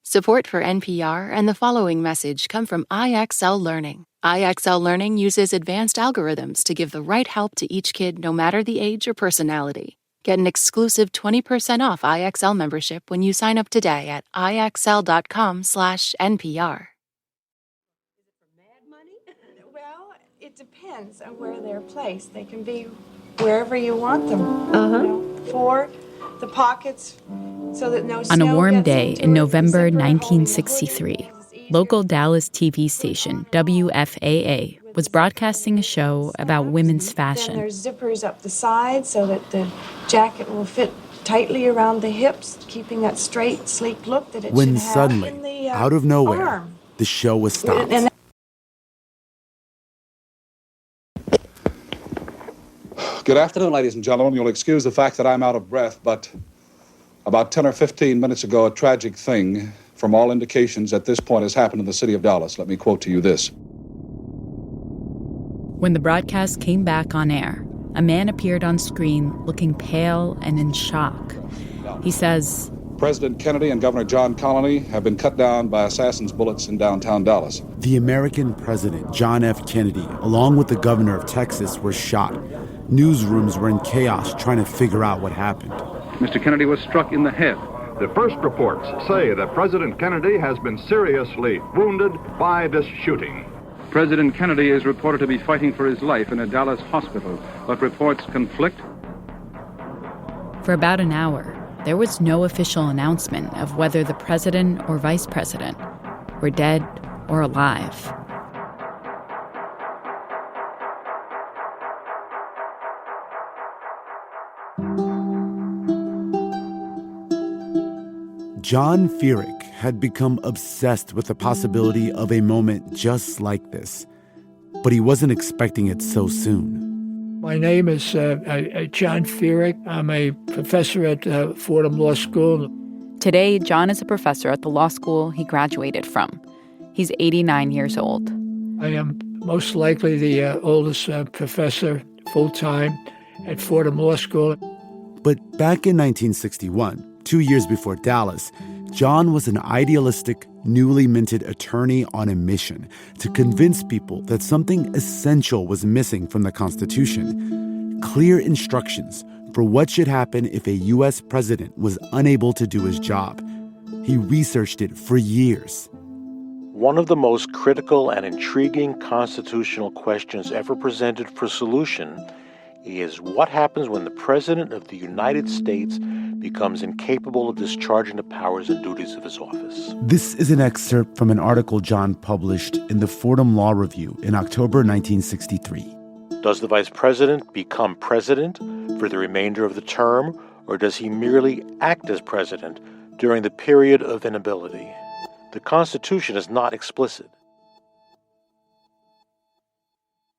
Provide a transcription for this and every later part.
Support for NPR and the following message come from IXL Learning. IXL Learning uses advanced algorithms to give the right help to each kid no matter the age or personality. Get an exclusive 20% off IXL membership when you sign up today at IXL.com/NPR. Mad money? Well, it depends on where they're placed. They can be wherever you want them. For the pockets so that no snow On a warm gets day into in it, November the zipper holding the 1963, hoodie is easier. local Dallas TV station WFAA was broadcasting a show about women's Then fashion. there's zippers up the side so that the jacket will fit tightly around the hips, keeping that straight, sleek look that it When should have suddenly, in the out of nowhere, arm. the show was stopped. And Good afternoon, ladies and gentlemen. You'll excuse the fact that I'm out of breath, but about 10 or 15 minutes ago, a tragic thing, from all indications at this point, has happened in the city of Dallas. Let me quote to you this. When the broadcast came back on air, a man appeared on screen looking pale and in shock. He says, President Kennedy and Governor John Connally have been cut down by assassins' bullets in downtown Dallas. The American president, John F. Kennedy, along with the governor of Texas, were shot. Newsrooms were in chaos trying to figure out what happened. Mr. Kennedy was struck in the head. The first reports say that President Kennedy has been seriously wounded by this shooting. President Kennedy is reported to be fighting for his life in a Dallas hospital, but reports conflict. for about an hour, there was no official announcement of whether the president or vice president were dead or alive. John Feerick had become obsessed with the possibility of a moment just like this, but he wasn't expecting it so soon. My name is John Feerick. I'm a professor at Fordham Law School. Today, John is a professor at the law school he graduated from. He's 89 years old. I am most likely the oldest professor full-time at Fordham Law School. But back in 1961, 2 years before Dallas, John was an idealistic, newly minted attorney on a mission to convince people that something essential was missing from the Constitution: clear instructions for what should happen if a U.S. president was unable to do his job. He researched it for years. One of the most critical and intriguing constitutional questions ever presented for solution is what happens when the President of the United States becomes incapable of discharging the powers and duties of his office. This is an excerpt from an article John published in the Fordham Law Review in October 1963. Does the Vice President become president for the remainder of the term, or does he merely act as president during the period of inability? The Constitution is not explicit.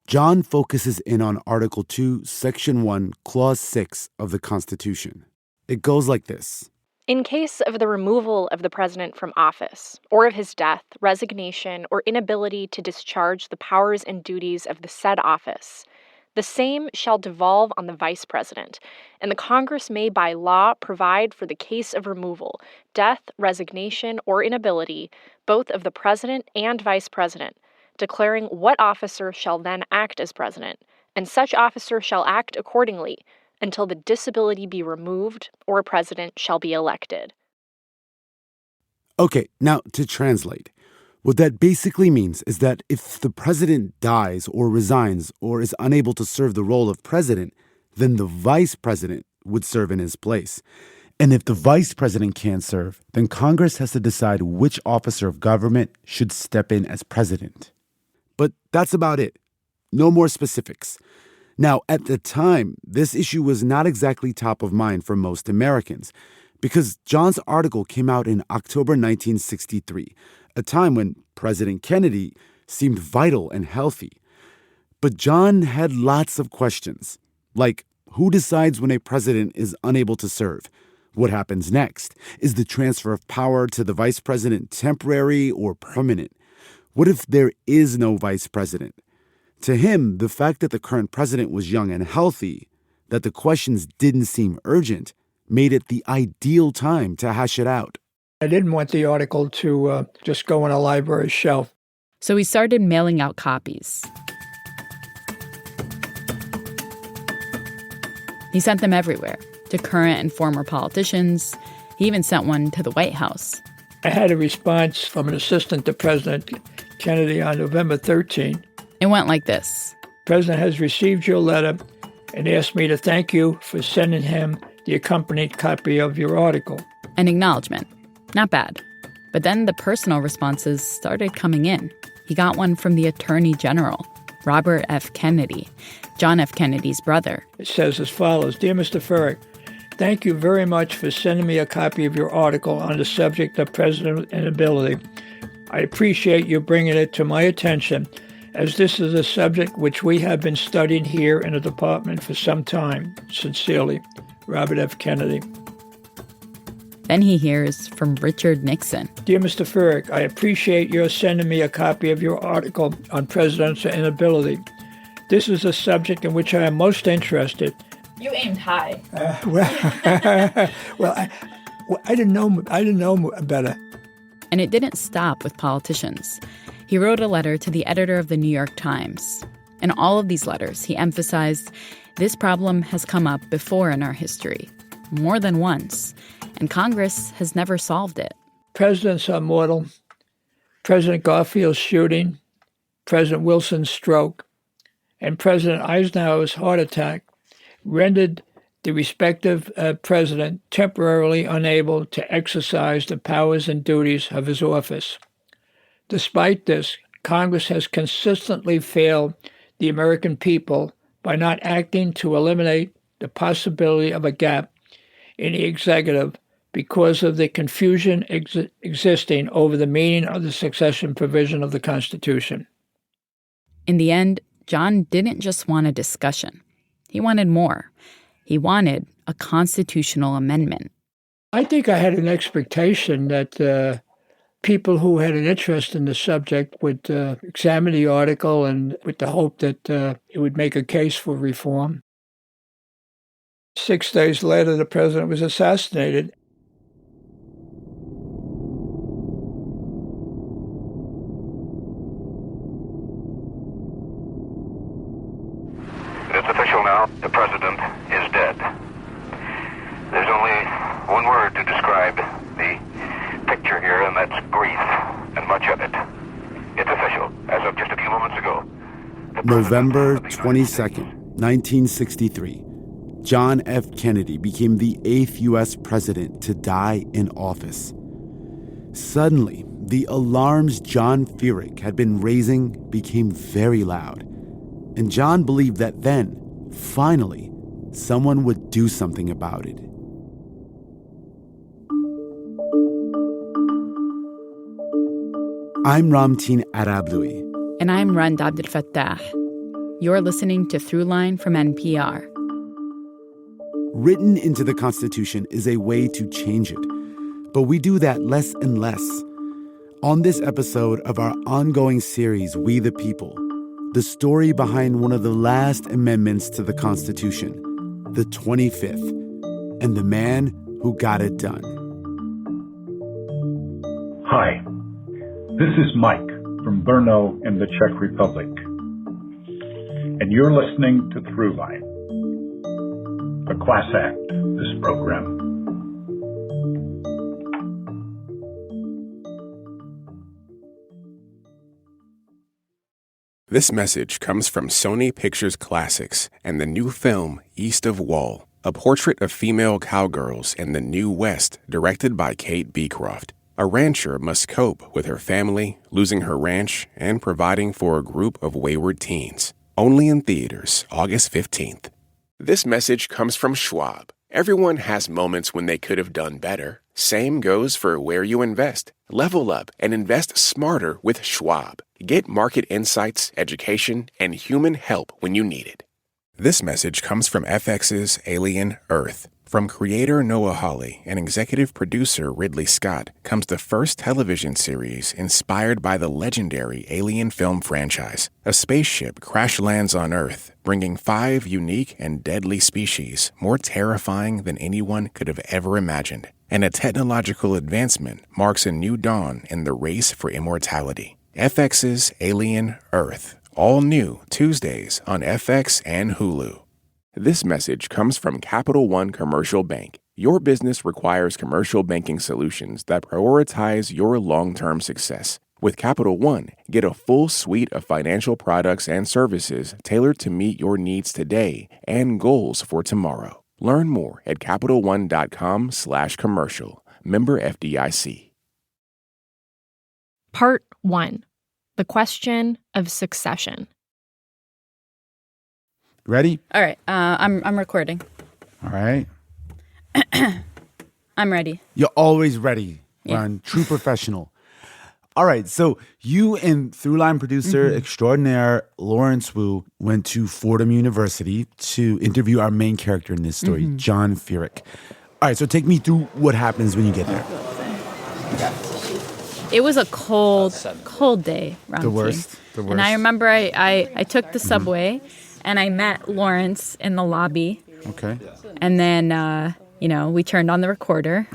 John focuses in on Article 2, Section 1, Clause 6 of the Constitution. It goes like this. In case of the removal of the president from office, or of his death, resignation, or inability to discharge the powers and duties of the said office, the same shall devolve on the vice president, and the Congress may by law provide for the case of removal, death, resignation, or inability, both of the president and vice president, declaring what officer shall then act as president, and such officer shall act accordingly until the disability be removed or a president shall be elected. Okay, now to translate. What that basically means is that if the president dies or resigns or is unable to serve the role of president, then the vice president would serve in his place. And if the vice president can't serve, then Congress has to decide which officer of government should step in as president. But that's about it. No more specifics. Now, at the time, this issue was not exactly top of mind for most Americans because John's article came out in October 1963, a time when President Kennedy seemed vital and healthy. But John had lots of questions, like who decides when a president is unable to serve? What happens next? Is the transfer of power to the vice president temporary or permanent? What if there is no vice president? To him, the fact that the current president was young and healthy, that the questions didn't seem urgent, made it the ideal time to hash it out. I didn't want the article to just go on a library shelf. So he started mailing out copies. He sent them everywhere, to current and former politicians. He even sent one to the White House. I had a response from an assistant to President Kennedy on November 13. It went like this. President has received your letter and asked me to thank you for sending him the accompanied copy of your article. An acknowledgement. Not bad. But then the personal responses started coming in. He got one from the Attorney General, Robert F. Kennedy, John F. Kennedy's brother. It says as follows, Dear Mr. Feerick, thank you very much for sending me a copy of your article on the subject of president inability. I appreciate you bringing it to my attention, as this is a subject which we have been studying here in the department for some time. Sincerely, Robert F. Kennedy. Then he hears from Richard Nixon. Dear Mr. Feerick, I appreciate your sending me a copy of your article on presidential inability. This is a subject in which I am most interested. You aimed high. I didn't know better. And it didn't stop with politicians. He wrote a letter to the editor of the New York Times. In all of these letters, he emphasized this problem has come up before in our history, more than once, and Congress has never solved it. Presidents are mortal. President Garfield's shooting, President Wilson's stroke, and President Eisenhower's heart attack rendered the respective president temporarily unable to exercise the powers and duties of his office. Despite this, Congress has consistently failed the American people by not acting to eliminate the possibility of a gap in the executive because of the confusion existing over the meaning of the succession provision of the Constitution. In the end, John didn't just want a discussion. He wanted more. He wanted a constitutional amendment. I think I had an expectation that people who had an interest in the subject would examine the article and with the hope that it would make a case for reform. 6 days later, the president was assassinated. It's official now. The president is dead. There's only one word to describe the picture here, and that's grief, and much of it. It's official, as of just a few moments ago. November 22nd, 1963. John F. Kennedy became the 8th U.S. president to die in office. Suddenly, the alarms John Feerick had been raising became very loud. And John believed that then, finally, someone would do something about it. I'm Ramtin Arablouei. And I'm Rand Abdel Fattah. You're listening to Throughline from NPR. Written into the Constitution is a way to change it, but we do that less and less. On this episode of our ongoing series, We the People, the story behind one of the last amendments to the Constitution, the 25th, and the man who got it done. Hi, this is Mike from Brno in the Czech Republic, and you're listening to Throughline, a class act, this program. This message comes from Sony Pictures Classics and the new film East of Wall, a portrait of female cowgirls in the New West directed by Kate Beecroft. A rancher must cope with her family, losing her ranch, and providing for a group of wayward teens. Only in theaters, August 15th. This message comes from Schwab. Everyone has moments when they could have done better. Same goes for where you invest. Level up and invest smarter with Schwab. Get market insights, education, and human help when you need it. This message comes from FX's Alien Earth. From creator Noah Hawley and executive producer Ridley Scott comes the first television series inspired by the legendary Alien film franchise. A spaceship crash lands on Earth, bringing 5 unique and deadly species, more terrifying than anyone could have ever imagined. And a technological advancement marks a new dawn in the race for immortality. FX's Alien Earth, all new Tuesdays on FX and Hulu. This message comes from Capital One Commercial Bank. Your business requires commercial banking solutions that prioritize your long-term success. With Capital One, get a full suite of financial products and services tailored to meet your needs today and goals for tomorrow. Learn more at CapitalOne.com/commercial. Member FDIC. Part 1. The question of succession. Ready? All right. I'm recording. All right. I'm ready. You're always ready, Yeah. Ron. True professional. All right. So you and Throughline producer extraordinaire Lawrence Wu went to Fordham University to interview our main character in this story, John Feerick. All right. So take me through what happens when you get there. It was a cold day, Ramki. The worst. And I remember I took the subway and I met Lawrence in the lobby. Okay. And then, we turned on the recorder.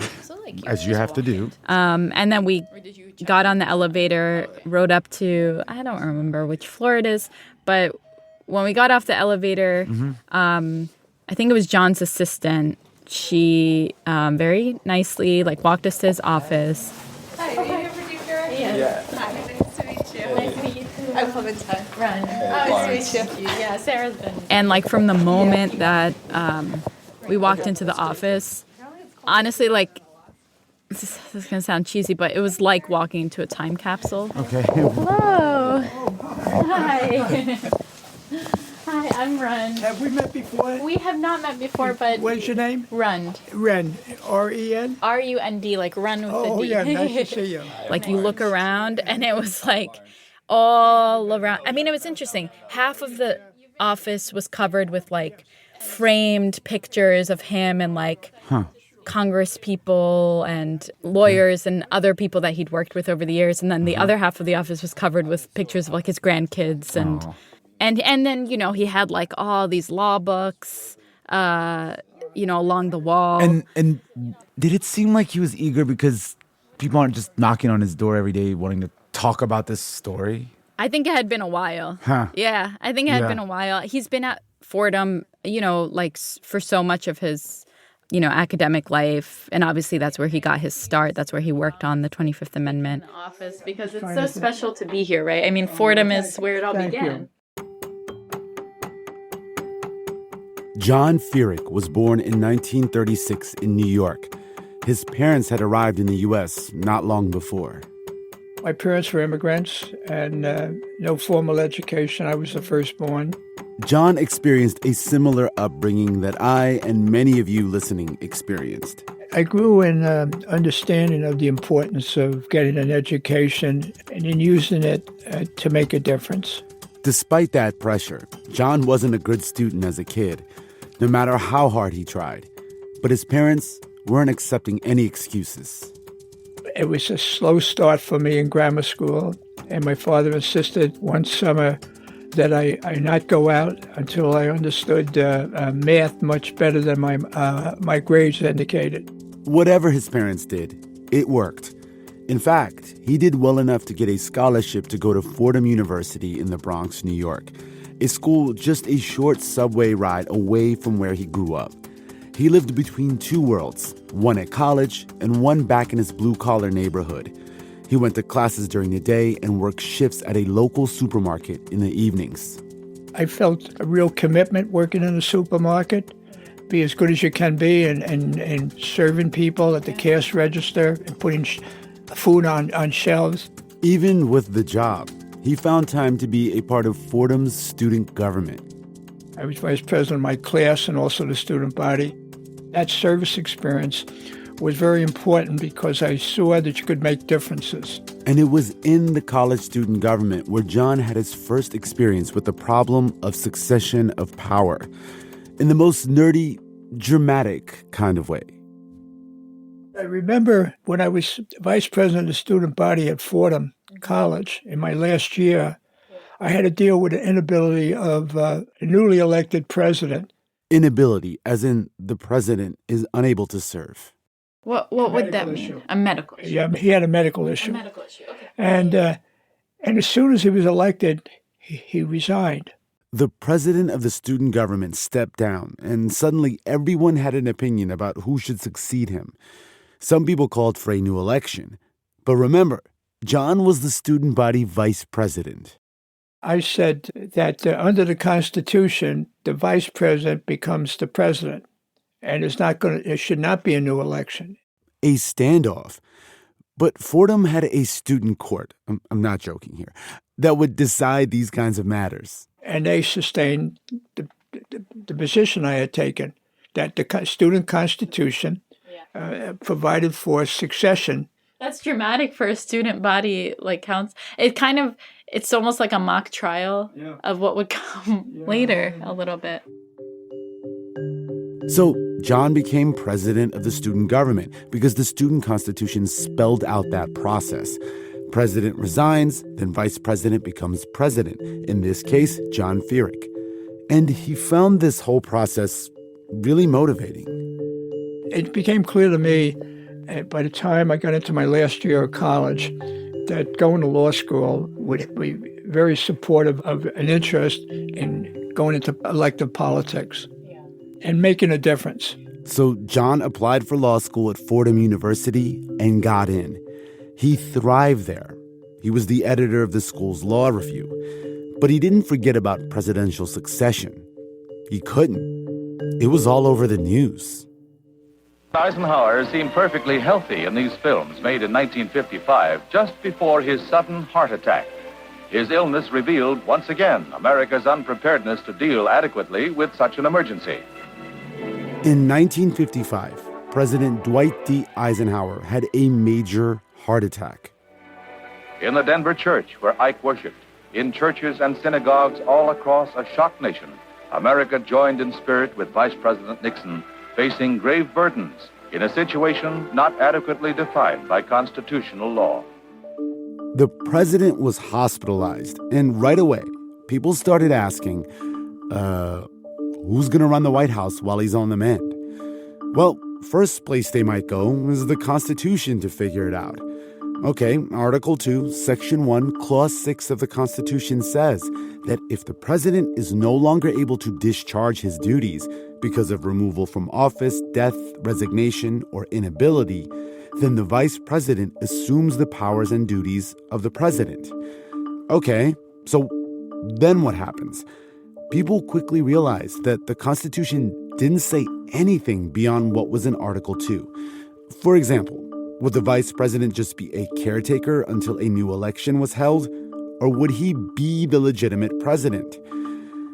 As you have to do. And then we got on the elevator, rode up to, I don't remember which floor it is, but when we got off the elevator, I think it was John's assistant. She very nicely walked us to his office. Hi, are you your producer? Yeah. Hi, nice to meet you. Nice to meet you too. I'm Clementine. Run. Nice to meet you. Yeah, Sarah's been. And from the moment that we walked into the office, honestly, this is going to sound cheesy, but it was like walking into a time capsule. Okay. Hello. Hi. Hi, I'm Run. Have we met before? We have not met before, but... What's your name? Rund. Ren. R-E-N? R-U-N-D, run with the D. Oh, yeah, nice to see you. You look around, and it was all around. I mean, it was interesting. Half of the office was covered with framed pictures of him and Congress people and lawyers and other people that he'd worked with over the years. And then the other half of the office was covered with pictures of his grandkids and then, he had all these law books, along the wall. And did it seem like he was eager because people aren't just knocking on his door every day wanting to talk about this story? I think it had been a while. Huh. Yeah, I think it had been a while. He's been at Fordham, for so much of his, academic life. And obviously that's where he got his start. That's where he worked on the 25th Amendment. Office, because it's so special to be here, right? I mean, Fordham is where it all began. John Feerick was born in 1936 in New York. His parents had arrived in the U.S. not long before. My parents were immigrants and no formal education. I was the firstborn. John experienced a similar upbringing that I and many of you listening experienced. I grew in understanding of the importance of getting an education and in using it to make a difference. Despite that pressure, John wasn't a good student as a kid, no matter how hard he tried. But his parents weren't accepting any excuses. It was a slow start for me in grammar school, and my father insisted one summer that I not go out until I understood math much better than my grades indicated. Whatever his parents did, it worked. In fact, he did well enough to get a scholarship to go to Fordham University in the Bronx, New York, a school just a short subway ride away from where he grew up. He lived between two worlds, one at college and one back in his blue-collar neighborhood. He went to classes during the day and worked shifts at a local supermarket in the evenings. I felt a real commitment working in a supermarket. Be as good as you can be and serving people at the cash register and putting food on shelves. Even with the job, he found time to be a part of Fordham's student government. I was vice president of my class and also the student body. That service experience was very important because I saw that you could make differences. And it was in the college student government where John had his first experience with the problem of succession of power, in the most nerdy, dramatic kind of way. I remember when I was vice president of the student body at Fordham College in my last year, I had to deal with the inability of a newly elected president. Inability, as in the president is unable to serve. What would that mean? A medical issue? Yeah, he had a medical issue. A medical issue, okay. And as soon as he was elected, he resigned. The president of the student government stepped down, and suddenly everyone had an opinion about who should succeed him. Some people called for a new election. But remember, John was the student body vice president. I said that under the Constitution, the vice president becomes the president, and it should not be a new election. A standoff. But Fordham had a student court, I'm not joking here, that would decide these kinds of matters. And they sustained the position I had taken, that the student constitution provided for succession. That's dramatic for a student body counts. It's almost like a mock trial of what would come later a little bit. So John became president of the student government because the student constitution spelled out that process. President resigns, then vice president becomes president, in this case, John Feerick. And he found this whole process really motivating. It became clear to me by the time I got into my last year of college that going to law school would be very supportive of an interest in going into elective politics and making a difference. So John applied for law school at Fordham University and got in. He thrived there. He was the editor of the school's law review. But he didn't forget about presidential succession. He couldn't. It was all over the news. Eisenhower seemed perfectly healthy in these films made in 1955, just before his sudden heart attack. His illness revealed once again America's unpreparedness to deal adequately with such an emergency. In 1955, President Dwight D. Eisenhower had a major heart attack. In the Denver church where Ike worshipped, in churches and synagogues all across a shocked nation, America joined in spirit with Vice President Nixon, facing grave burdens in a situation not adequately defined by constitutional law. The president was hospitalized, and right away, people started asking, who's going to run the White House while he's on the mend? Well, first place they might go is the Constitution to figure it out. Okay, Article 2, Section 1, Clause 6 of the Constitution says that if the president is no longer able to discharge his duties because of removal from office, death, resignation, or inability, then the vice president assumes the powers and duties of the president. Okay, so then what happens? People quickly realized that the Constitution didn't say anything beyond what was in Article 2. For example, would the vice president just be a caretaker until a new election was held? Or would he be the legitimate president?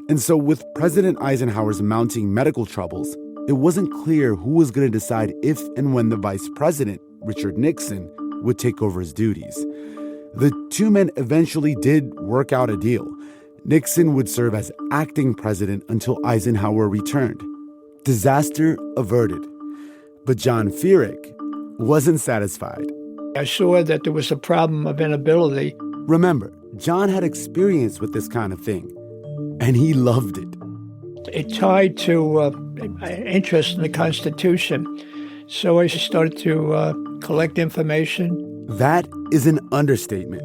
And so with President Eisenhower's mounting medical troubles, it wasn't clear who was going to decide if and when the vice president, Richard Nixon, would take over his duties. The two men eventually did work out a deal. Nixon would serve as acting president until Eisenhower returned. Disaster averted. But John Feerick wasn't satisfied. I saw that there was a problem of inability. Remember, John had experience with this kind of thing, and he loved it. It tied to interest in the Constitution, so I started to collect information. That is an understatement.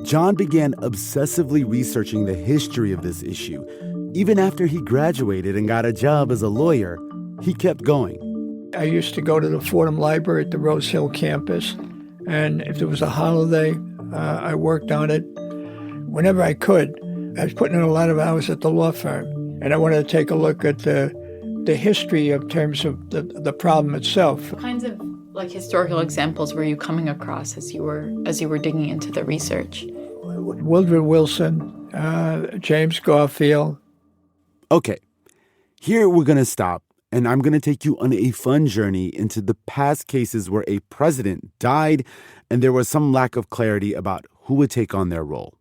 John began obsessively researching the history of this issue. Even after he graduated and got a job as a lawyer, he kept going. I used to go to the Fordham Library at the Rose Hill campus, and if there was a holiday, I worked on it. Whenever I could, I was putting in a lot of hours at the law firm, and I wanted to take a look at the history in terms of the problem itself. What kinds of historical examples were you coming across as you were digging into the research? Woodrow Wilson, James Garfield. Okay, here we're going to stop, and I'm going to take you on a fun journey into the past cases where a president died and there was some lack of clarity about who would take on their role.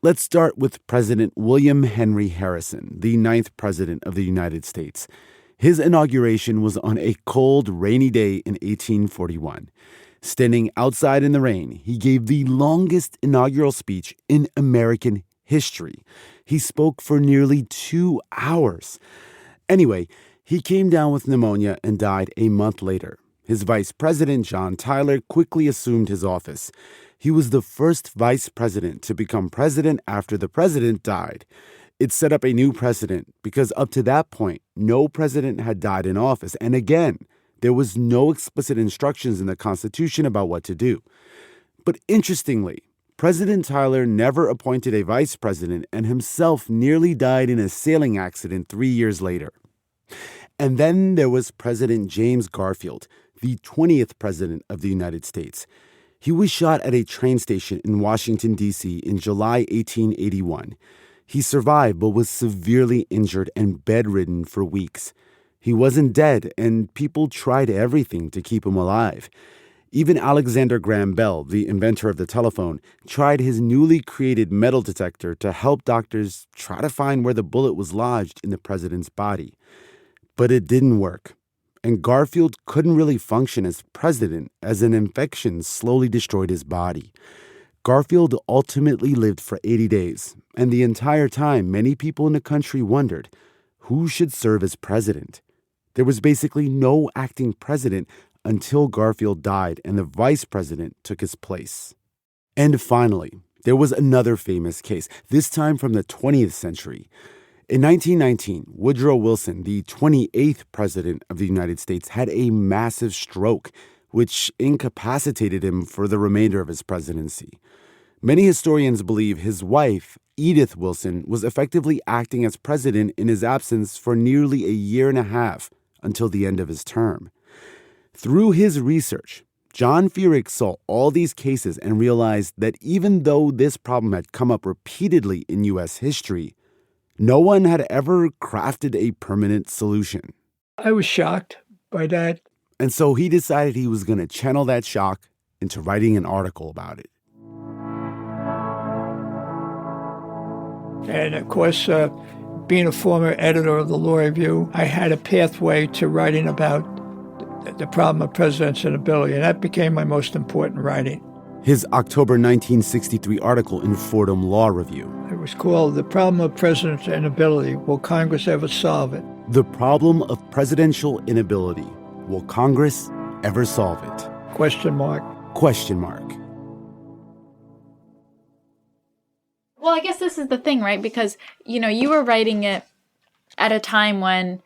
Let's start with President William Henry Harrison, the 9th president of the United States. His inauguration was on a cold, rainy day in 1841. Standing outside in the rain, he gave the longest inaugural speech in American history. He spoke for nearly 2 hours. Anyway, he came down with pneumonia and died a month later. His vice president, John Tyler, quickly assumed his office. He was the first vice president to become president after the president died. It set up a new precedent because up to that point, no president had died in office. And again, there was no explicit instructions in the Constitution about what to do. But interestingly, President Tyler never appointed a vice president and himself nearly died in a sailing accident 3 years later. And then there was President James Garfield, the 20th president of the United States. He was shot at a train station in Washington, D.C. in July 1881. He survived but was severely injured and bedridden for weeks. He wasn't dead, and people tried everything to keep him alive. Even Alexander Graham Bell, the inventor of the telephone, tried his newly created metal detector to help doctors try to find where the bullet was lodged in the president's body. But it didn't work. And Garfield couldn't really function as president as an infection slowly destroyed his body. Garfield ultimately lived for 80 days, and the entire time, many people in the country wondered, who should serve as president? There was basically no acting president until Garfield died and the vice president took his place. And finally, there was another famous case, this time from the 20th century. In 1919, Woodrow Wilson, the 28th president of the United States, had a massive stroke, which incapacitated him for the remainder of his presidency. Many historians believe his wife, Edith Wilson, was effectively acting as president in his absence for nearly a year and a half until the end of his term. Through his research, John Feerick saw all these cases and realized that even though this problem had come up repeatedly in U.S. history, no one had ever crafted a permanent solution. I was shocked by that. And so he decided he was going to channel that shock into writing an article about it. And of course, being a former editor of the Law Review, I had a pathway to writing about the problem of president's inability, and that became my most important writing. His October 1963 article in Fordham Law Review. It was called The Problem of President's Inability. Will Congress Ever Solve It? The Problem of Presidential Inability. Will Congress ever solve it? Question mark. Question mark. Well, I guess this is the thing, right? Because, you were writing it at a time when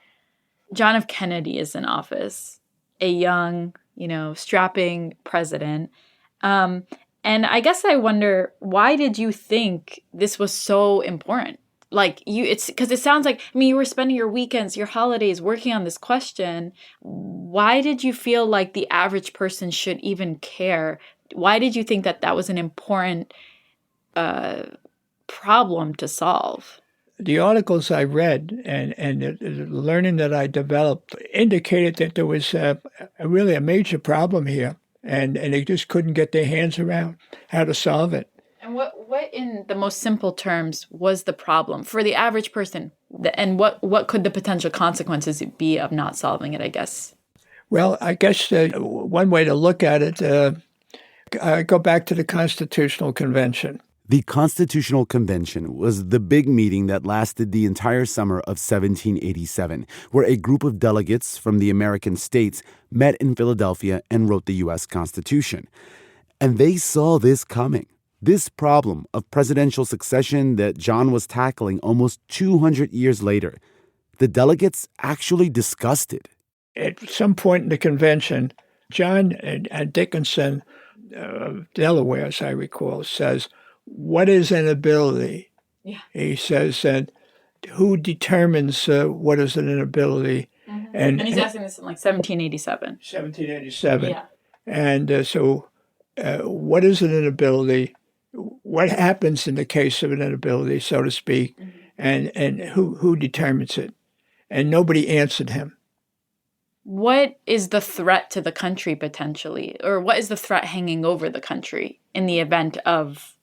John F. Kennedy is in office, a young, strapping president. And I guess I wonder, why did you think this was so important? It's because it sounds like, you were spending your weekends, your holidays working on this question. Why did you feel like the average person should even care? Why did you think that that was an important problem to solve? The articles I read and the learning that I developed indicated that there was really a major problem here. And they just couldn't get their hands around how to solve it. And what in the most simple terms was the problem for the average person? And what could the potential consequences be of not solving it, I guess? Well, I guess one way to look at it, go back to the Constitutional Convention. The Constitutional Convention was the big meeting that lasted the entire summer of 1787, where a group of delegates from the American states met in Philadelphia and wrote the U.S. Constitution. And they saw this coming, this problem of presidential succession that John was tackling almost 200 years later. The delegates actually discussed it. At some point in the convention, John Dickinson of Delaware, as I recall, says, "What is an ability?" Yeah. He says that who determines what is an inability? Mm-hmm. And he's asking this in 1787. 1787. Yeah. And so what is an inability? What happens in the case of an inability, so to speak? Mm-hmm. And who determines it? And nobody answered him. What is the threat to the country potentially? Or what is the threat hanging over the country in the event of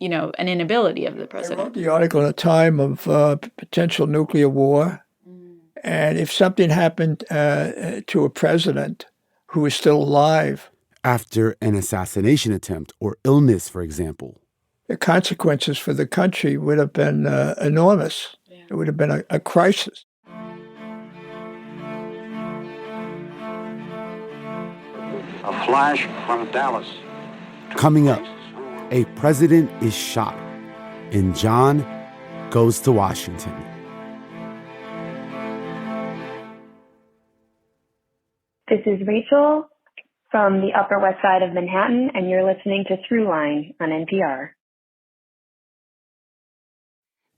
an inability of the president? I wrote the article at a time of potential nuclear war. And if something happened to a president who is still alive, after an assassination attempt or illness, for example, the consequences for the country would have been enormous. Yeah. It would have been a crisis. A flash from Dallas. Coming up, a president is shot, and John goes to Washington. This is Rachel from the Upper West Side of Manhattan, and you're listening to Throughline on NPR.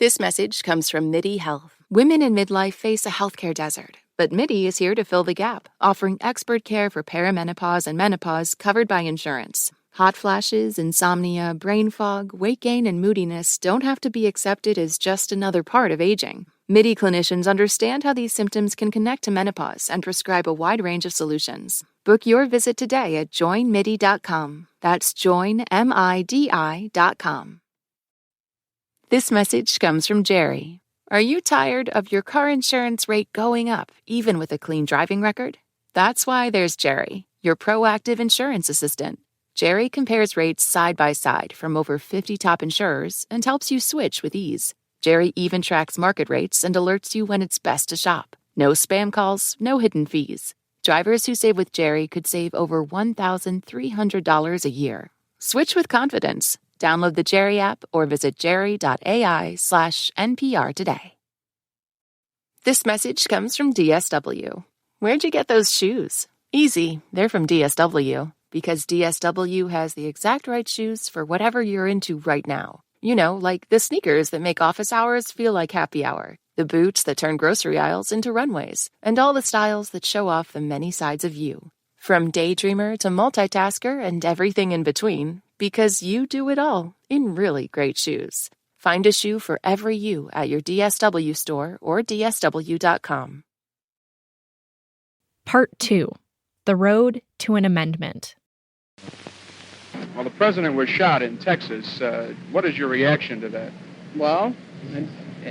This message comes from MIDI Health. Women in midlife face a healthcare desert, but MIDI is here to fill the gap, offering expert care for perimenopause and menopause covered by insurance. Hot flashes, insomnia, brain fog, weight gain, and moodiness don't have to be accepted as just another part of aging. MIDI clinicians understand how these symptoms can connect to menopause and prescribe a wide range of solutions. Book your visit today at joinmidi.com. That's joinmidi.com. This message comes from Jerry. Are you tired of your car insurance rate going up, even with a clean driving record? That's why there's Jerry, your proactive insurance assistant. Jerry compares rates side by side from over 50 top insurers and helps you switch with ease. Jerry even tracks market rates and alerts you when it's best to shop. No spam calls, no hidden fees. Drivers who save with Jerry could save over $1,300 a year. Switch with confidence. Download the Jerry app or visit jerry.ai/NPR today. This message comes from DSW. Where'd you get those shoes? Easy, they're from DSW. Because DSW has the exact right shoes for whatever you're into right now. You know, like the sneakers that make office hours feel like happy hour, the boots that turn grocery aisles into runways, and all the styles that show off the many sides of you. From daydreamer to multitasker and everything in between, because you do it all in really great shoes. Find a shoe for every you at your DSW store or dsw.com. Part 2. The Road to an Amendment. Well, the president was shot in Texas. What is your reaction to that? Well,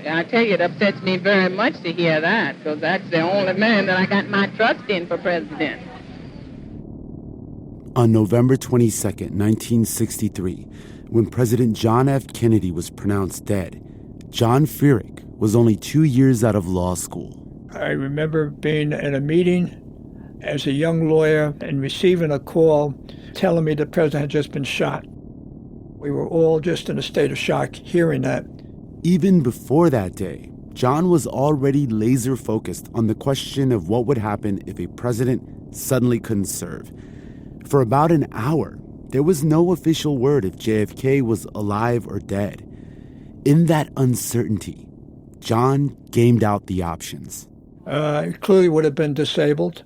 I tell you, it upsets me very much to hear that, because that's the only man that I got my trust in for president. On November 22nd, 1963, when President John F. Kennedy was pronounced dead, John Feerick was only 2 years out of law school. I remember being in a meeting as a young lawyer and receiving a call telling me the president had just been shot. We were all just in a state of shock hearing that. Even before that day, John was already laser-focused on the question of what would happen if a president suddenly couldn't serve. For about an hour, there was no official word if JFK was alive or dead. In that uncertainty, John gamed out the options. It clearly would have been disabled,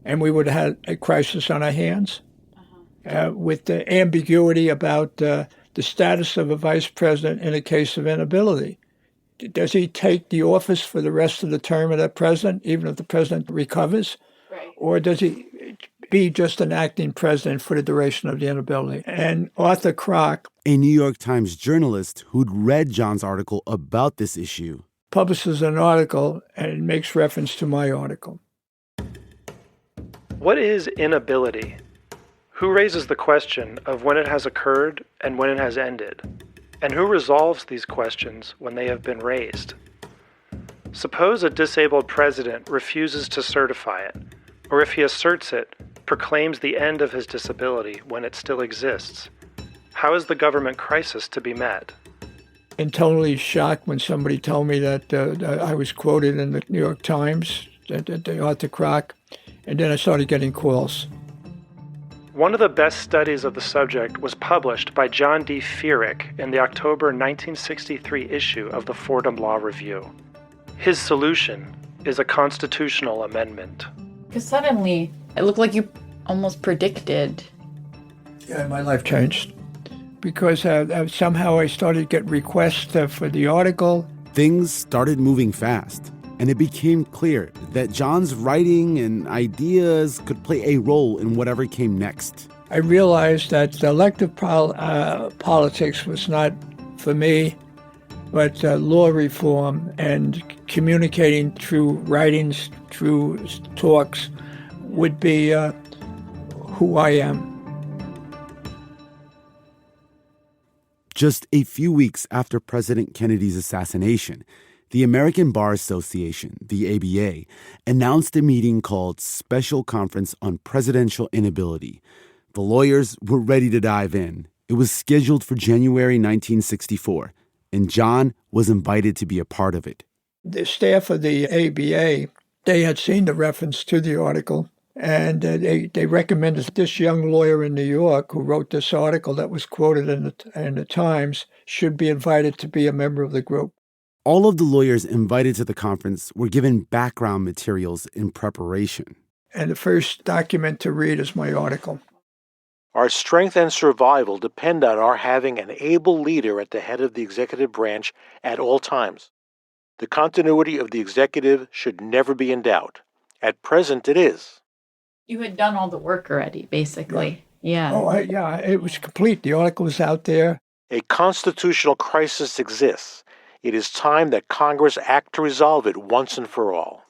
and we would have had a crisis on our hands with the ambiguity about the status of a vice president in a case of inability. Does he take the office for the rest of the term of that president, even if the president recovers? Right. Or does he be just an acting president for the duration of the inability? And Arthur Kroc, a New York Times journalist who'd read John's article about this issue, publishes an article and it makes reference to my article. What is inability? Who raises the question of when it has occurred and when it has ended? And who resolves these questions when they have been raised? Suppose a disabled president refuses to certify it, or if he asserts it, proclaims the end of his disability when it still exists. How is the government crisis to be met? And totally shocked when somebody told me that I was quoted in the New York Times, the Arthur Kroc, and then I started getting calls. One of the best studies of the subject was published by John D. Feerick in the October 1963 issue of the Fordham Law Review. His solution is a constitutional amendment. Because suddenly, it looked like you almost predicted. Yeah, my life changed. Because somehow I started to get requests for the article. Things started moving fast, and it became clear that John's writing and ideas could play a role in whatever came next. I realized that the elective politics was not for me, but law reform and communicating through writings, through talks, would be who I am. Just a few weeks after President Kennedy's assassination, the American Bar Association, the ABA, announced a meeting called Special Conference on Presidential Inability. The lawyers were ready to dive in. It was scheduled for January 1964, and John was invited to be a part of it. The staff of the ABA, they had seen the reference to the article, and they recommended this young lawyer in New York who wrote this article that was quoted in the Times should be invited to be a member of the group. All of the lawyers invited to the conference were given background materials in preparation. And the first document to read is my article. Our strength and survival depend on our having an able leader at the head of the executive branch at all times. The continuity of the executive should never be in doubt. At present, it is. You had done all the work already, basically. Yeah. Oh, yeah, it was complete. The article was out there. A constitutional crisis exists. It is time that Congress act to resolve it once and for all.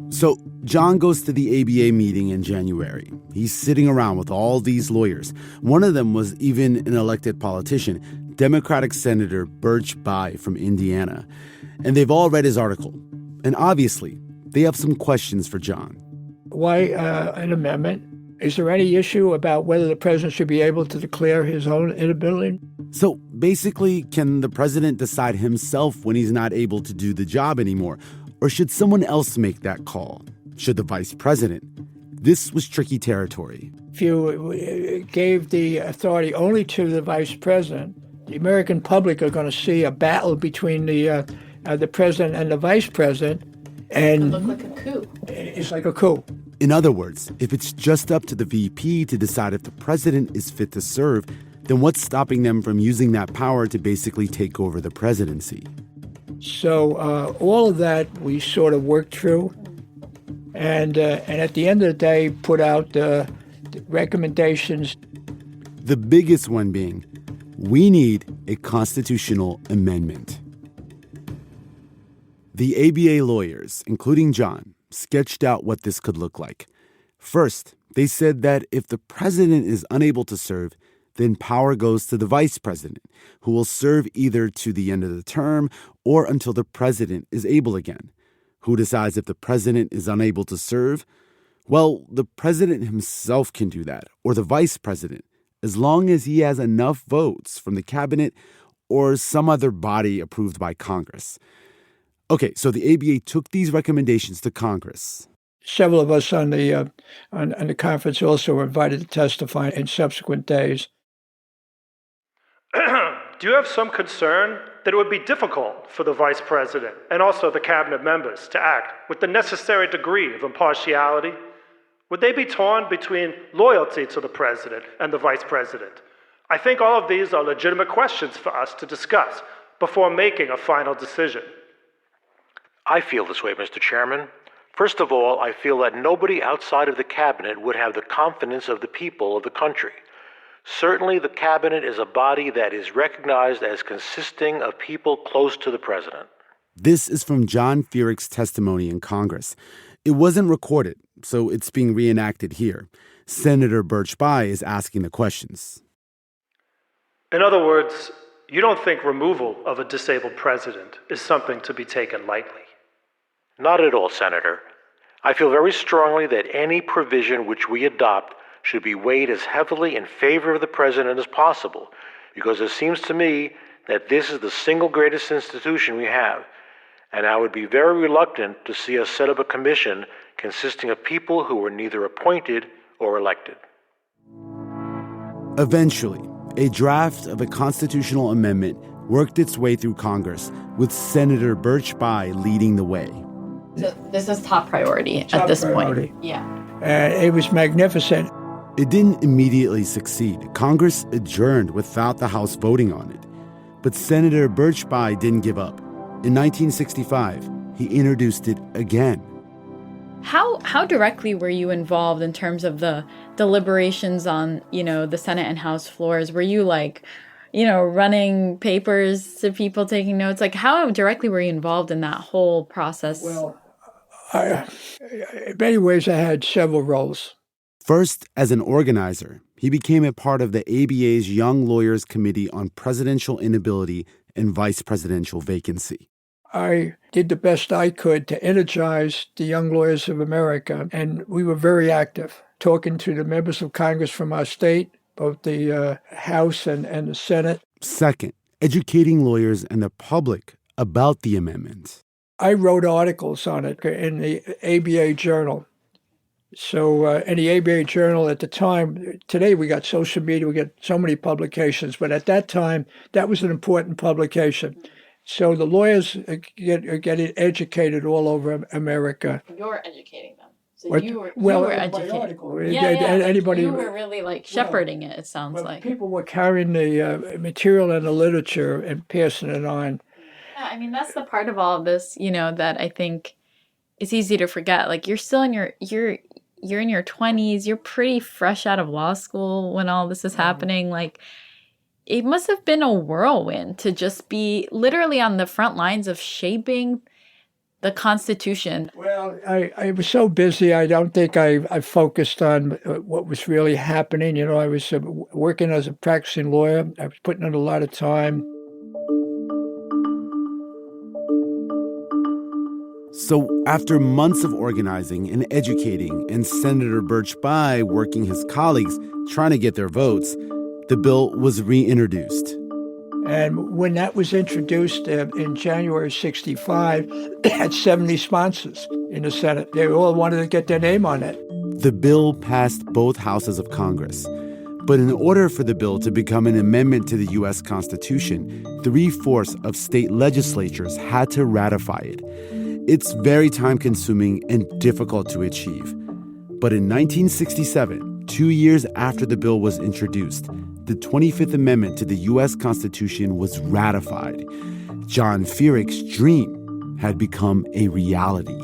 So John goes to the ABA meeting in January. He's sitting around with all these lawyers. One of them was even an elected politician, Democratic Senator Birch Bayh from Indiana. And they've all read his article. And obviously, they have some questions for John. Why an amendment? Is there any issue about whether the president should be able to declare his own inability? So basically, can the president decide himself when he's not able to do the job anymore? Or should someone else make that call? Should the vice president? This was tricky territory. If you gave the authority only to the vice president, the American public are going to see a battle between the president and the vice president. And it looked like a coup. It's like a coup. In other words, if it's just up to the VP to decide if the president is fit to serve, then what's stopping them from using that power to basically take over the presidency? So all of that we sort of worked through, and at the end of the day, put out the recommendations. The biggest one being, we need a constitutional amendment. The ABA lawyers, including John, sketched out what this could look like. First, they said that if the president is unable to serve, then power goes to the vice president, who will serve either to the end of the term or until the president is able again. Who decides if the president is unable to serve? Well, the president himself can do that, or the vice president, as long as he has enough votes from the cabinet or some other body approved by Congress. Okay, so the ABA took these recommendations to Congress. Several of us on the conference also were invited to testify in subsequent days. Do you have some concern that it would be difficult for the vice president and also the cabinet members to act with the necessary degree of impartiality? Would they be torn between loyalty to the president and the vice president? I think all of these are legitimate questions for us to discuss before making a final decision. I feel this way, Mr. Chairman. First of all, I feel that nobody outside of the cabinet would have the confidence of the people of the country. Certainly, the cabinet is a body that is recognized as consisting of people close to the president. This is from John Feerick's testimony in Congress. It wasn't recorded, so it's being reenacted here. Senator Birch Bayh is asking the questions. In other words, you don't think removal of a disabled president is something to be taken lightly? Not at all, Senator. I feel very strongly that any provision which we adopt should be weighed as heavily in favor of the president as possible, because it seems to me that this is the single greatest institution we have, and I would be very reluctant to see us set up a commission consisting of people who were neither appointed or elected. Eventually, a draft of a constitutional amendment worked its way through Congress, with Senator Birch Bayh leading the way. So this is top priority at this point. Yeah. It was magnificent. It didn't immediately succeed. Congress adjourned without the House voting on it. But Senator Birch Bayh didn't give up. In 1965, he introduced it again. How directly were you involved in terms of the deliberations on, the Senate and House floors? Were you running papers to people, taking notes? How directly were you involved in that whole process? Well, in many ways, I had several roles. First, as an organizer, He became a part of the ABA's Young Lawyers Committee on Presidential Inability and Vice Presidential Vacancy. I did the best I could to energize the Young Lawyers of America, and we were very active, talking to the members of Congress from our state, both the House and the Senate. Second, educating lawyers and the public about the amendments. I wrote articles on it in the ABA Journal. So in the ABA Journal at the time, today we got social media, we get so many publications, but at that time, that was an important publication. So the lawyers are getting educated all over America. You're educating them. So What? you were Well, educating. Yeah, anybody. You were really like shepherding it sounds like. People were carrying the material and the literature and passing it on. Yeah, I mean, that's the part of all of this, that I think is easy to forget. Like, you're still in you're in your 20s. You're pretty fresh out of law school when all this is happening. Like, it must have been a whirlwind to just be literally on the front lines of shaping the Constitution. Well, I was so busy, I don't think I focused on what was really happening. I was working as a practicing lawyer. I was putting in a lot of time. So after months of organizing and educating and Senator Birch Bayh working his colleagues trying to get their votes, the bill was reintroduced. And when that was introduced in January 65, it had 70 sponsors in the Senate. They all wanted to get their name on it. The bill passed both houses of Congress. But in order for the bill to become an amendment to the U.S. Constitution, 3/4 of state legislatures had to ratify it. It's very time-consuming and difficult to achieve. But in 1967, 2 years after the bill was introduced, the 25th Amendment to the U.S. Constitution was ratified. John Feerick's dream had become a reality.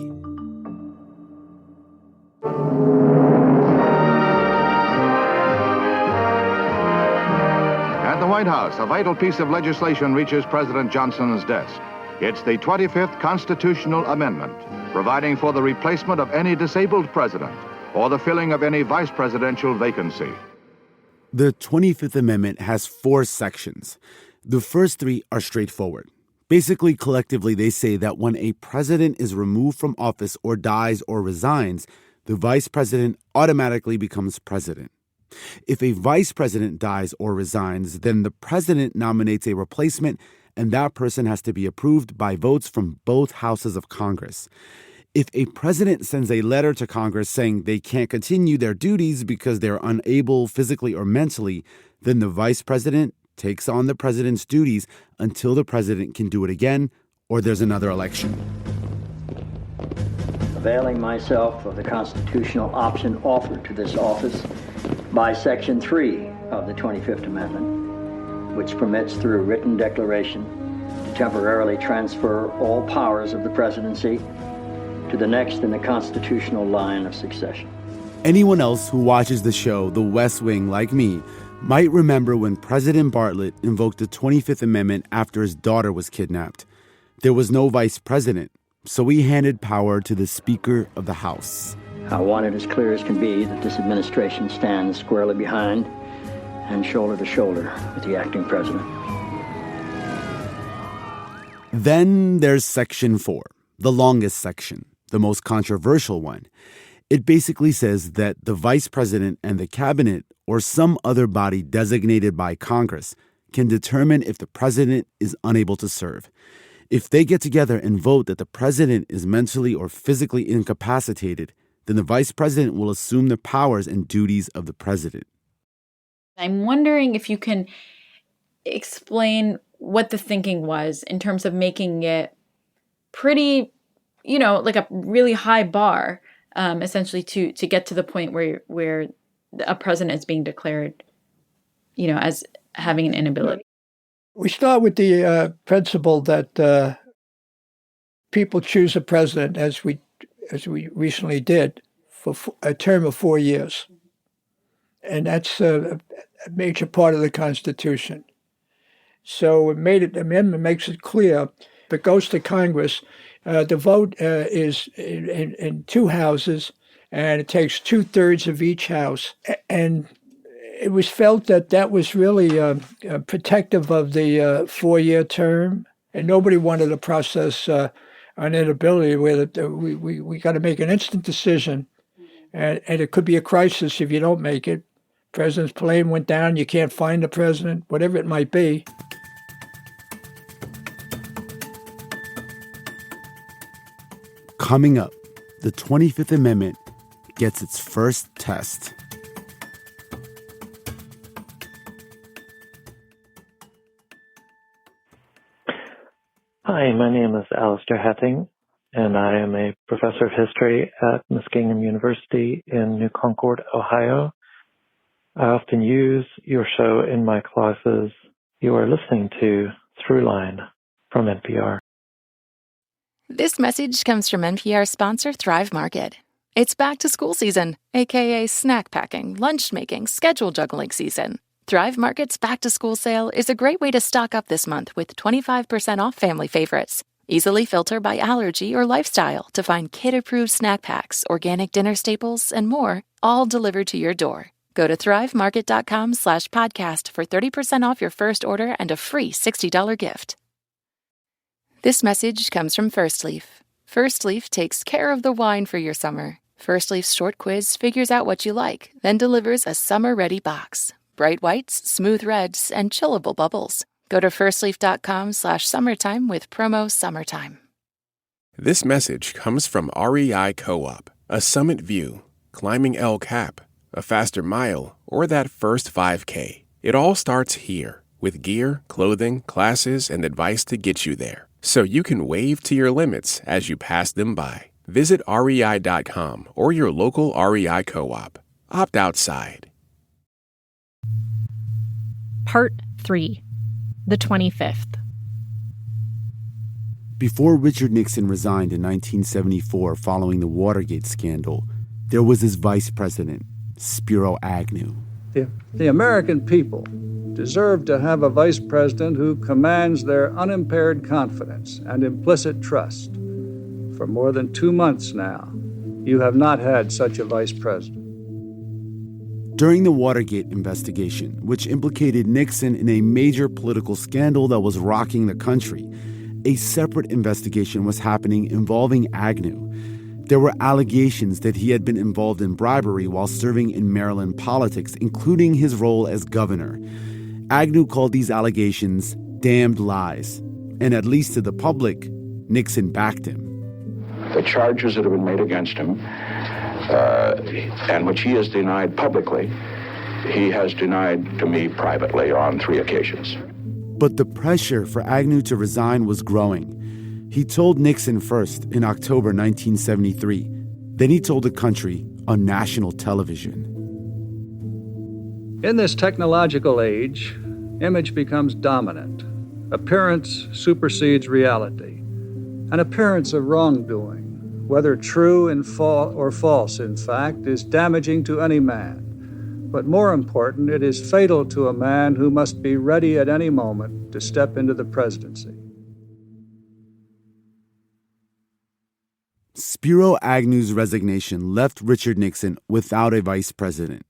At the White House, a vital piece of legislation reaches President Johnson's desk. It's the 25th Constitutional Amendment, providing for the replacement of any disabled president or the filling of any vice presidential vacancy. The 25th Amendment has 4 sections. The first 3 are straightforward. Basically, collectively, they say that when a president is removed from office or dies or resigns, the vice president automatically becomes president. If a vice president dies or resigns, then the president nominates a replacement, and that person has to be approved by votes from both houses of Congress. If a president sends a letter to Congress saying they can't continue their duties because they're unable physically or mentally, then the vice president takes on the president's duties until the president can do it again or there's another election. Availing myself of the constitutional option offered to this office by Section 3 of the 25th Amendment, which permits through written declaration to temporarily transfer all powers of the presidency to the next in the constitutional line of succession. Anyone else who watches the show The West Wing, like me, might remember when President Bartlett invoked the 25th Amendment after his daughter was kidnapped. There was no vice president, so he handed power to the Speaker of the House. I want it as clear as can be that this administration stands squarely behind and shoulder to shoulder with the acting president. Then there's Section 4, the longest section, the most controversial one. It basically says that the vice president and the cabinet or some other body designated by Congress can determine if the president is unable to serve. If they get together and vote that the president is mentally or physically incapacitated, then the vice president will assume the powers and duties of the president. I'm wondering if you can explain what the thinking was in terms of making it pretty, like a really high bar, essentially to get to the point where a president is being declared, as having an inability. We start with the principle that people choose a president, as we recently did, for a term of 4 years. And that's a major part of the Constitution. So the amendment makes it clear. If it goes to Congress, the vote is in 2 houses, and it takes 2/3 of each house. And it was felt that was really protective of the 4-year term, and nobody wanted to process an inability where we got to make an instant decision, and it could be a crisis if you don't make it. President's plane went down, you can't find the president, whatever it might be. Coming up, the 25th Amendment gets its first test. Hi, my name is Alistair Hatting, and I am a professor of history at Muskingum University in New Concord, Ohio. I often use your show in my classes. You are listening to Throughline from NPR. This message comes from NPR sponsor Thrive Market. It's back to school season, aka snack packing, lunch making, schedule juggling season. Thrive Market's back to school sale is a great way to stock up this month with 25% off family favorites. Easily filter by allergy or lifestyle to find kid-approved snack packs, organic dinner staples, and more, all delivered to your door. Go to thrivemarket.com/podcast for 30% off your first order and a free $60 gift. This message comes from First Leaf. First Leaf takes care of the wine for your summer. First Leaf's short quiz figures out what you like, then delivers a summer-ready box. Bright whites, smooth reds, and chillable bubbles. Go to firstleaf.com/summertime with promo summertime. This message comes from REI Co-op, a summit view, climbing El Cap, a faster mile, or that first 5K. It all starts here, with gear, clothing, classes, and advice to get you there, so you can wave to your limits as you pass them by. Visit rei.com or your local REI Co-op. Opt outside. Part 3. The 25th. Before Richard Nixon resigned in 1974 following the Watergate scandal, there was his vice president, Spiro Agnew. The American people deserve to have a vice president who commands their unimpaired confidence and implicit trust. For more than 2 months now, you have not had such a vice president. During the Watergate investigation, which implicated Nixon in a major political scandal that was rocking the country, a separate investigation was happening involving Agnew. There were allegations that he had been involved in bribery while serving in Maryland politics, including his role as governor. Agnew called these allegations damned lies, and at least to the public, Nixon backed him. The charges that have been made against him, and which he has denied publicly, he has denied to me privately on 3 occasions. But the pressure for Agnew to resign was growing. He told Nixon first in October 1973. Then he told the country on national television. In this technological age, image becomes dominant. Appearance supersedes reality. An appearance of wrongdoing, whether true or false, in fact, is damaging to any man. But more important, it is fatal to a man who must be ready at any moment to step into the presidency. Spiro Agnew's resignation left Richard Nixon without a vice president,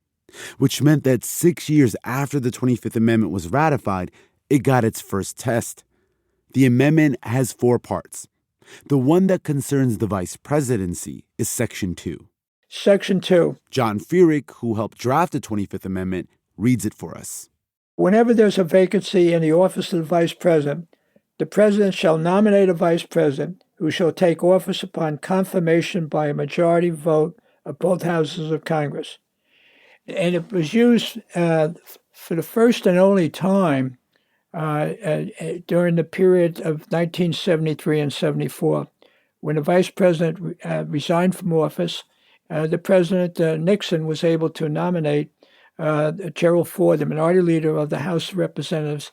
which meant that 6 years after the 25th Amendment was ratified, it got its first test. The amendment has 4 parts. The one that concerns the vice presidency is Section 2. Section 2. John Feerick, who helped draft the 25th Amendment, reads it for us. Whenever there's a vacancy in the office of the vice president, the president shall nominate a vice president who shall take office upon confirmation by a majority vote of both houses of Congress. And it was used for the first and only time during the period of 1973 and 74, when the vice president resigned from office. The president, Nixon, was able to nominate Gerald Ford, the minority leader of the House of Representatives,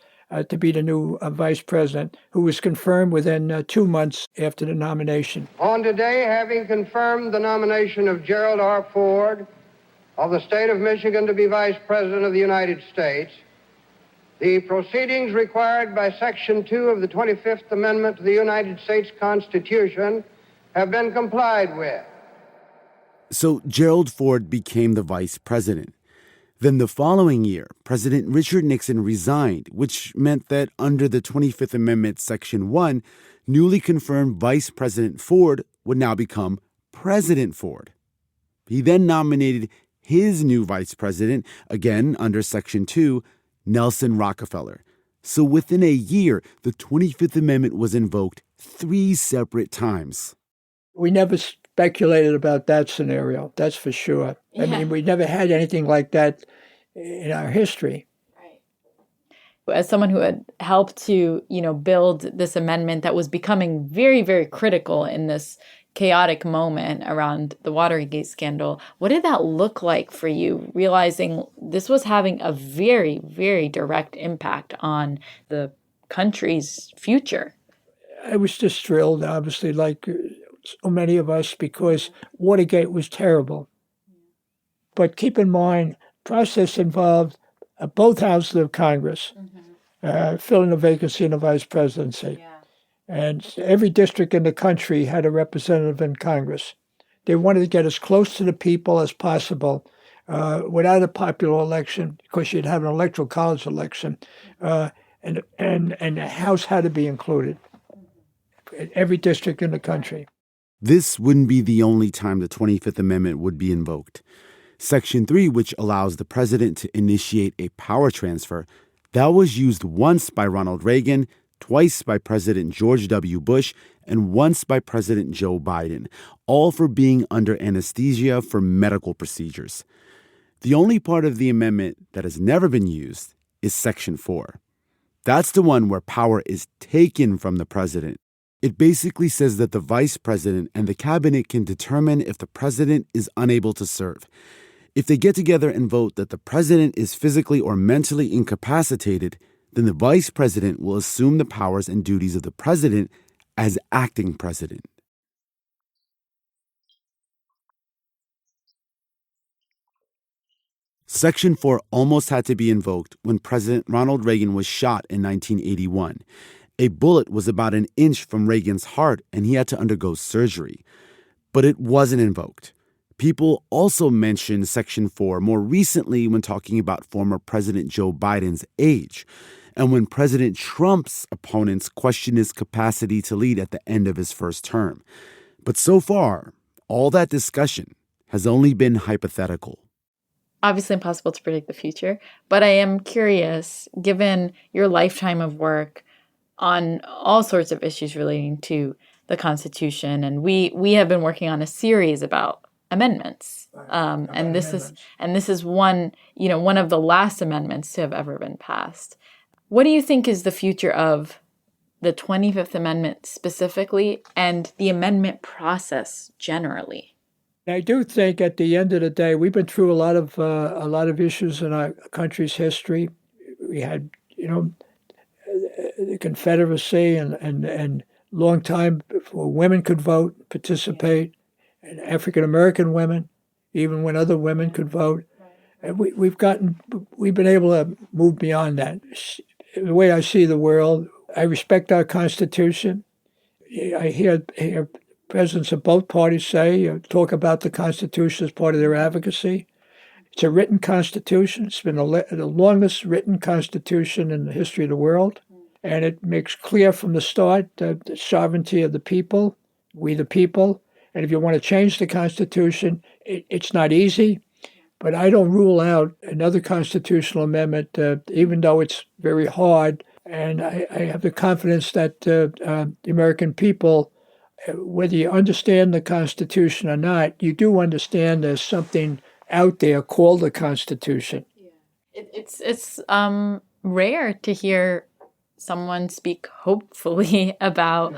to be the new vice president, who was confirmed within 2 months after the nomination. On today, having confirmed the nomination of Gerald R. Ford of the state of Michigan to be vice president of the United States, the proceedings required by Section 2 of the 25th Amendment to the United States Constitution have been complied with. So Gerald Ford became the vice president. Then the following year, President Richard Nixon resigned, which meant that under the 25th Amendment, Section 1, newly confirmed Vice President Ford would now become President Ford. He then nominated his new vice president, again under Section 2, Nelson Rockefeller. So within a year, the 25th Amendment was invoked 3 separate times. We never speculated about that scenario, that's for sure. I mean, we never had anything like that in our history. As someone who had helped to, build this amendment that was becoming very, very critical in this chaotic moment around the Watergate scandal, what did that look like for you, realizing this was having a very, very direct impact on the country's future? I was just thrilled, obviously, like so many of us, because Watergate was terrible. But keep in mind, process involved both houses of Congress, filling a vacancy in the vice presidency. And every district in the country had a representative in Congress. They wanted to get as close to the people as possible without a popular election, because you'd have an electoral college election, and the House had to be included. Every district in the country. This wouldn't be the only time the 25th Amendment would be invoked. Section 3, which allows the president to initiate a power transfer, that was used once by Ronald Reagan, twice by President George W. Bush, and once by President Joe Biden, all for being under anesthesia for medical procedures. The only part of the amendment that has never been used is Section 4. That's the one where power is taken from the president. It basically says that the vice president and the cabinet can determine if the president is unable to serve. If they get together and vote that the president is physically or mentally incapacitated, then the vice president will assume the powers and duties of the president as acting president. Section 4 almost had to be invoked when President Ronald Reagan was shot in 1981. A bullet was about an inch from Reagan's heart, and he had to undergo surgery. But it wasn't invoked. People also mentioned Section 4 more recently when talking about former President Joe Biden's age, and when President Trump's opponents questioned his capacity to lead at the end of his first term. But so far, all that discussion has only been hypothetical. Obviously impossible to predict the future, but I am curious, given your lifetime of work on all sorts of issues relating to the Constitution, and we have been working on a series about amendments, and this is one of the last amendments to have ever been passed. What do you think is the future of the 25th Amendment specifically, and the amendment process generally? I do think at the end of the day, we've been through a lot of issues in our country's history. We had, the Confederacy and long time before women could vote, participate, and African American women, even when other women could vote. And we've been able to move beyond that. The way I see the world, I respect our Constitution. I hear presidents of both parties talk about the Constitution as part of their advocacy. It's a written Constitution. It's been the longest written Constitution in the history of the world. And it makes clear from the start the sovereignty of the people, we the people. And if you want to change the Constitution, it's not easy. But I don't rule out another constitutional amendment, even though it's very hard. And I have the confidence that the American people, whether you understand the Constitution or not, you do understand there's something out there called the Constitution. It's rare to hear someone speak hopefully about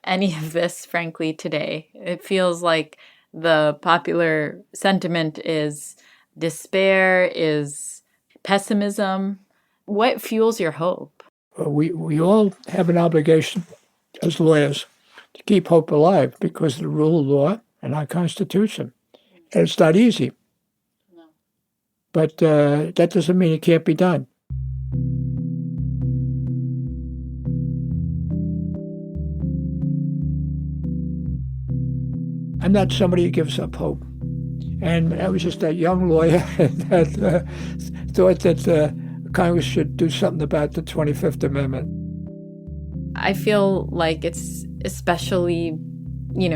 any of this, frankly, today. It feels like the popular sentiment is despair, is pessimism. What fuels your hope? We all have an obligation as lawyers to keep hope alive because of the rule of law and our Constitution. And it's not easy. No. But that doesn't mean it can't be done. I'm not somebody who gives up hope. And I was just that young lawyer that thought that Congress should do something about the 25th Amendment. I feel like it's especially, I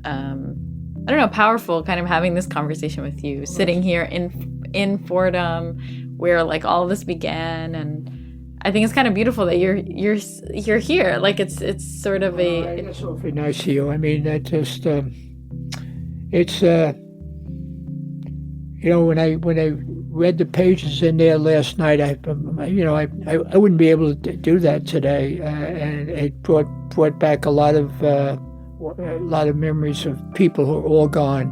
don't know, powerful kind of having this conversation with you, sitting here in Fordham where like all of this began. And I think it's kind of beautiful that you're here. Like it's sort of a... That's awfully nice of you. I mean, that just, it's, when I read the pages in there last night, I wouldn't be able to do that today, and it brought back a lot of memories of people who are all gone,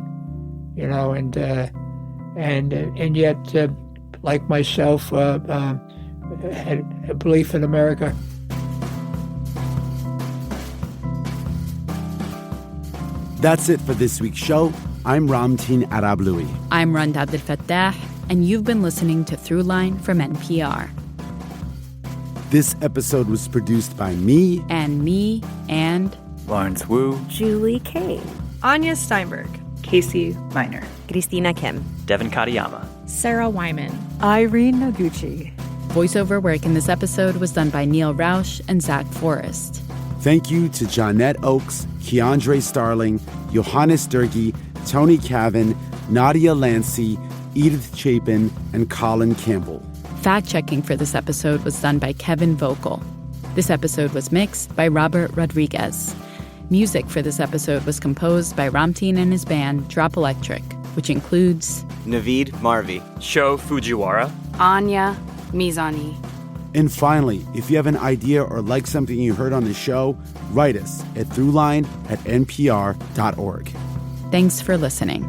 and yet, like myself, had a belief in America. That's it for this week's show. I'm Ramtin Arablouei. I'm Rand Abdel Fattah, and you've been listening to Throughline from NPR. This episode was produced by me. And Lawrence Wu. Julie Kane. Anya Steinberg. Casey Miner. Christina Kim. Devin Katayama. Sarah Wyman. Irene Noguchi. Voiceover work in this episode was done by Neil Rausch and Zach Forrest. Thank you to Jonette Oakes, Keandre Starling, Johannes Durkee, Tony Cavan, Nadia Lancey, Edith Chapin, and Colin Campbell. Fact-checking for this episode was done by Kevin Vogel. This episode was mixed by Robert Rodriguez. Music for this episode was composed by Ramtin and his band Drop Electric, which includes Naveed Marvi, Sho Fujiwara, Anya Mizani. And finally, if you have an idea or like something you heard on the show, write us at throughline@npr.org. Thanks for listening.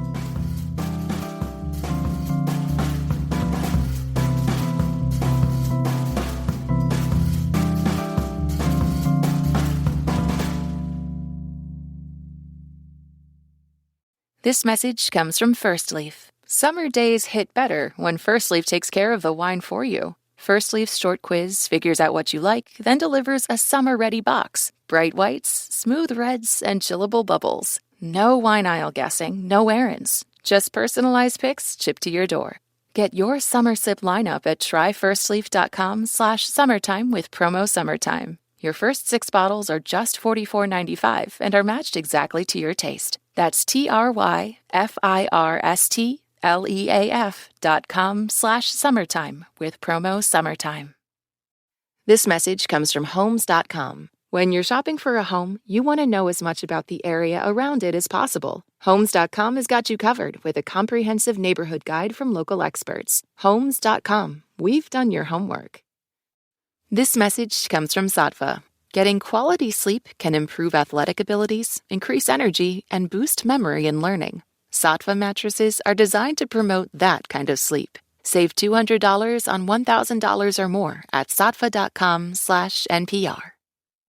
This message comes from First Leaf. Summer days hit better when First Leaf takes care of the wine for you. First Leaf's short quiz figures out what you like, then delivers a summer-ready box. Bright whites, smooth reds, and chillable bubbles. No wine aisle guessing, no errands. Just personalized picks shipped to your door. Get your summer sip lineup at tryfirstleaf.com/summertime with promo SUMMERTIME. Your first 6 bottles are just $44.95 and are matched exactly to your taste. That's tryfirstleaf.com/summertime with promo SUMMERTIME. This message comes from Homes.com. When you're shopping for a home, you want to know as much about the area around it as possible. Homes.com has got you covered with a comprehensive neighborhood guide from local experts. Homes.com. We've done your homework. This message comes from Sattva. Getting quality sleep can improve athletic abilities, increase energy, and boost memory and learning. Sattva mattresses are designed to promote that kind of sleep. Save $200 on $1,000 or more at sattva.com/NPR.